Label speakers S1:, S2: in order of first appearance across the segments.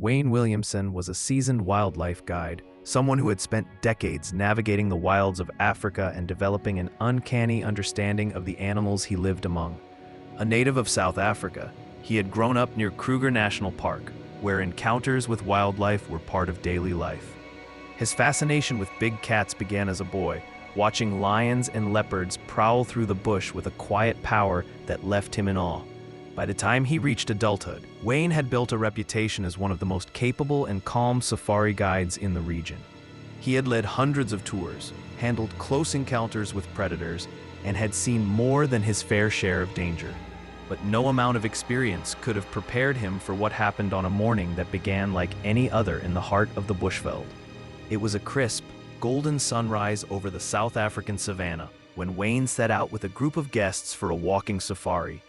S1: Wayne Williamson was a seasoned wildlife guide, someone who had spent decades navigating the wilds of Africa and developing an uncanny understanding of the animals he lived among. A native of South Africa, he had grown up near Kruger National Park, where encounters with wildlife were part of daily life. His fascination with big cats began as a boy, watching lions and leopards prowl through the bush with a quiet power that left him in awe. By the time he reached adulthood, Wayne had built a reputation as one of the most capable and calm safari guides in the region. He had led hundreds of tours, handled close encounters with predators, and had seen more than his fair share of danger. But no amount of experience could have prepared him for what happened on a morning that began like any other in the heart of the bushveld. It was a crisp, golden sunrise over the South African savanna when Wayne set out with a group of guests for a walking safari.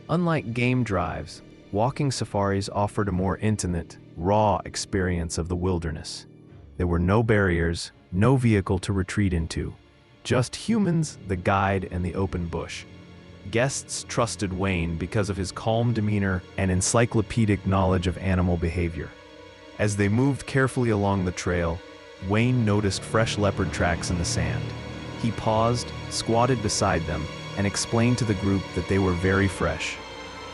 S1: Unlike game drives, walking safaris offered a more intimate, raw experience of the wilderness. There were no barriers, no vehicle to retreat into, just humans, the guide, and the open bush. Guests trusted Wayne because of his calm demeanor and encyclopedic knowledge of animal behavior. As they moved carefully along the trail, Wayne noticed fresh leopard tracks in the sand. He paused, squatted beside them, and explained to the group that they were very fresh,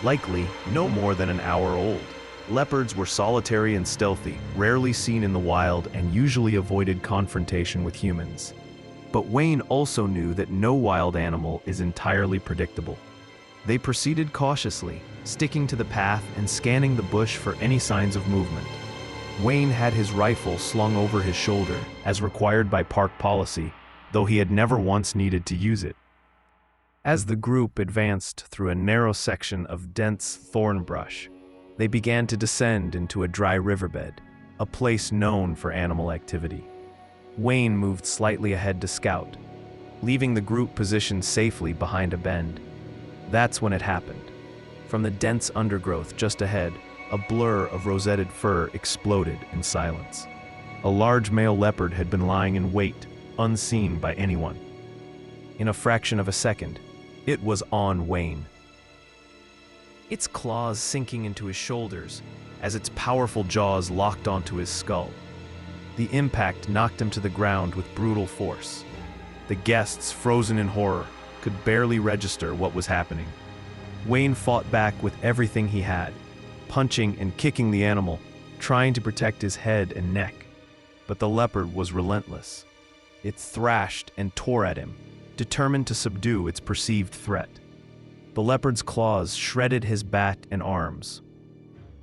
S1: likely no more than an hour old. Leopards were solitary and stealthy, rarely seen in the wild, and usually avoided confrontation with humans. But Wayne also knew that no wild animal is entirely predictable. They proceeded cautiously, sticking to the path and scanning the bush for any signs of movement. Wayne had his rifle slung over his shoulder, as required by park policy, though he had never once needed to use it. As the group advanced through a narrow section of dense thorn brush, they began to descend into a dry riverbed, a place known for animal activity. Wayne moved slightly ahead to scout, leaving the group positioned safely behind a bend. That's when it happened. From the dense undergrowth just ahead, a blur of rosetted fur exploded in silence. A large male leopard had been lying in wait, unseen by anyone. In a fraction of a second, it was on Wayne. Its claws sinking into his shoulders as its powerful jaws locked onto his skull. The impact knocked him to the ground with brutal force. The guests, frozen in horror, could barely register what was happening. Wayne fought back with everything he had, punching and kicking the animal, trying to protect his head and neck. But the leopard was relentless. It thrashed and tore at him, determined to subdue its perceived threat. The leopard's claws shredded his back and arms,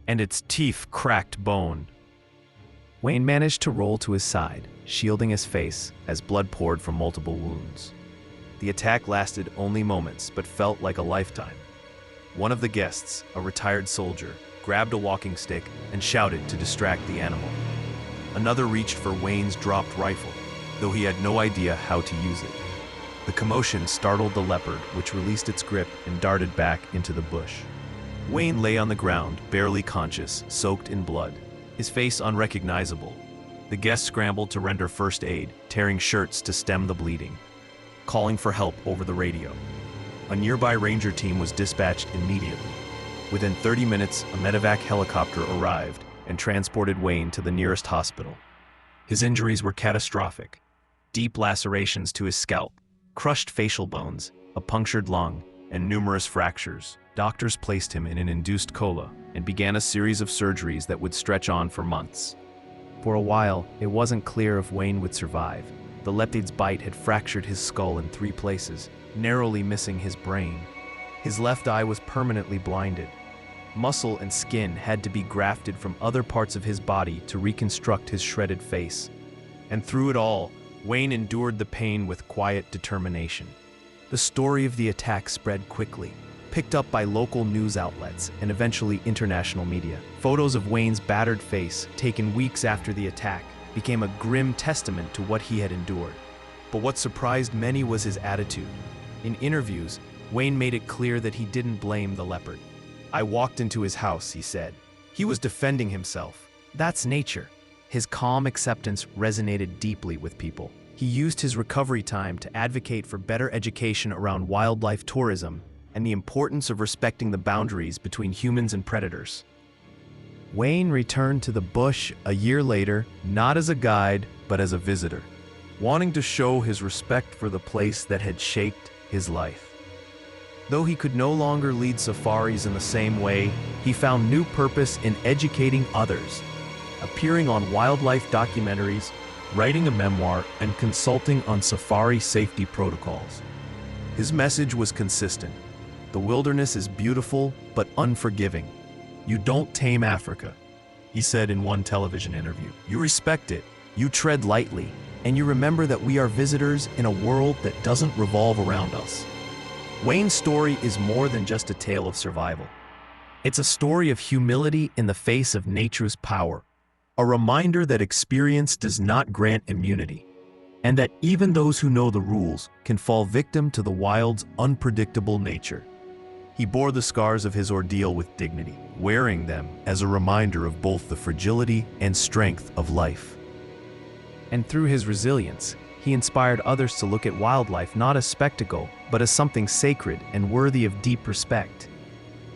S1: and its teeth cracked bone. Wayne managed to roll to his side, shielding his face as blood poured from multiple wounds. The attack lasted only moments, but felt like a lifetime. One of the guests, a retired soldier, grabbed a walking stick and shouted to distract the animal. Another reached for Wayne's dropped rifle, though he had no idea how to use it. The commotion startled the leopard, which released its grip and darted back into the bush. Wayne lay on the ground, barely conscious, soaked in blood, his face unrecognizable. The guests scrambled to render first aid, tearing shirts to stem the bleeding, calling for help over the radio. A nearby ranger team was dispatched immediately. Within 30 minutes, a medevac helicopter arrived and transported Wayne to the nearest hospital. His injuries were catastrophic. Deep lacerations to his scalp, crushed facial bones, a punctured lung, and numerous fractures. Doctors placed him in an induced coma and began a series of surgeries that would stretch on for months. For a while, it wasn't clear if Wayne would survive. The leopard's bite had fractured his skull in 3 places, narrowly missing his brain. His left eye was permanently blinded. Muscle and skin had to be grafted from other parts of his body to reconstruct his shredded face. And through it all, Wayne endured the pain with quiet determination. The story of the attack spread quickly, picked up by local news outlets and eventually international media. Photos of Wayne's battered face, taken weeks after the attack, became a grim testament to what he had endured. But what surprised many was his attitude. In interviews, Wayne made it clear that he didn't blame the leopard. "I walked into his house," he said. "He was defending himself. That's nature." His calm acceptance resonated deeply with people. He used his recovery time to advocate for better education around wildlife tourism and the importance of respecting the boundaries between humans and predators. Wayne returned to the bush a year later, not as a guide, but as a visitor, wanting to show his respect for the place that had shaped his life. Though he could no longer lead safaris in the same way, he found new purpose in educating others, appearing on wildlife documentaries, writing a memoir, and consulting on safari safety protocols. His message was consistent. The wilderness is beautiful, but unforgiving. You don't tame Africa, he said in one television interview. You respect it, you tread lightly, and you remember that we are visitors in a world that doesn't revolve around us. Wayne's story is more than just a tale of survival. It's a story of humility in the face of nature's power, a reminder that experience does not grant immunity, and that even those who know the rules can fall victim to the wild's unpredictable nature. He bore the scars of his ordeal with dignity, wearing them as a reminder of both the fragility and strength of life. And through his resilience, he inspired others to look at wildlife not as spectacle, but as something sacred and worthy of deep respect.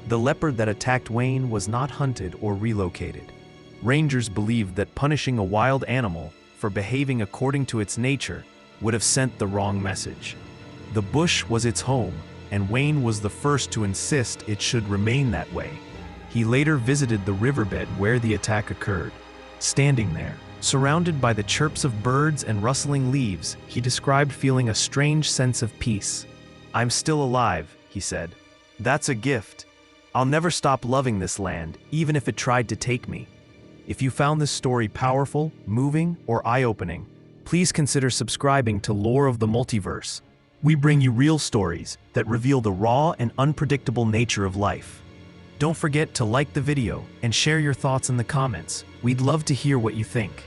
S1: The leopard that attacked Wayne was not hunted or relocated. Rangers believed that punishing a wild animal for behaving according to its nature would have sent the wrong message. The bush was its home, and Wayne was the first to insist it should remain that way. He later visited the riverbed where the attack occurred. Standing there, surrounded by the chirps of birds and rustling leaves, he described feeling a strange sense of peace. "I'm still alive," he said. "That's a gift. I'll never stop loving this land, even if it tried to take me." If you found this story powerful, moving, or eye-opening, please consider subscribing to Lore of the Multiverse. We bring you real stories that reveal the raw and unpredictable nature of life. Don't forget to like the video and share your thoughts in the comments. We'd love to hear what you think.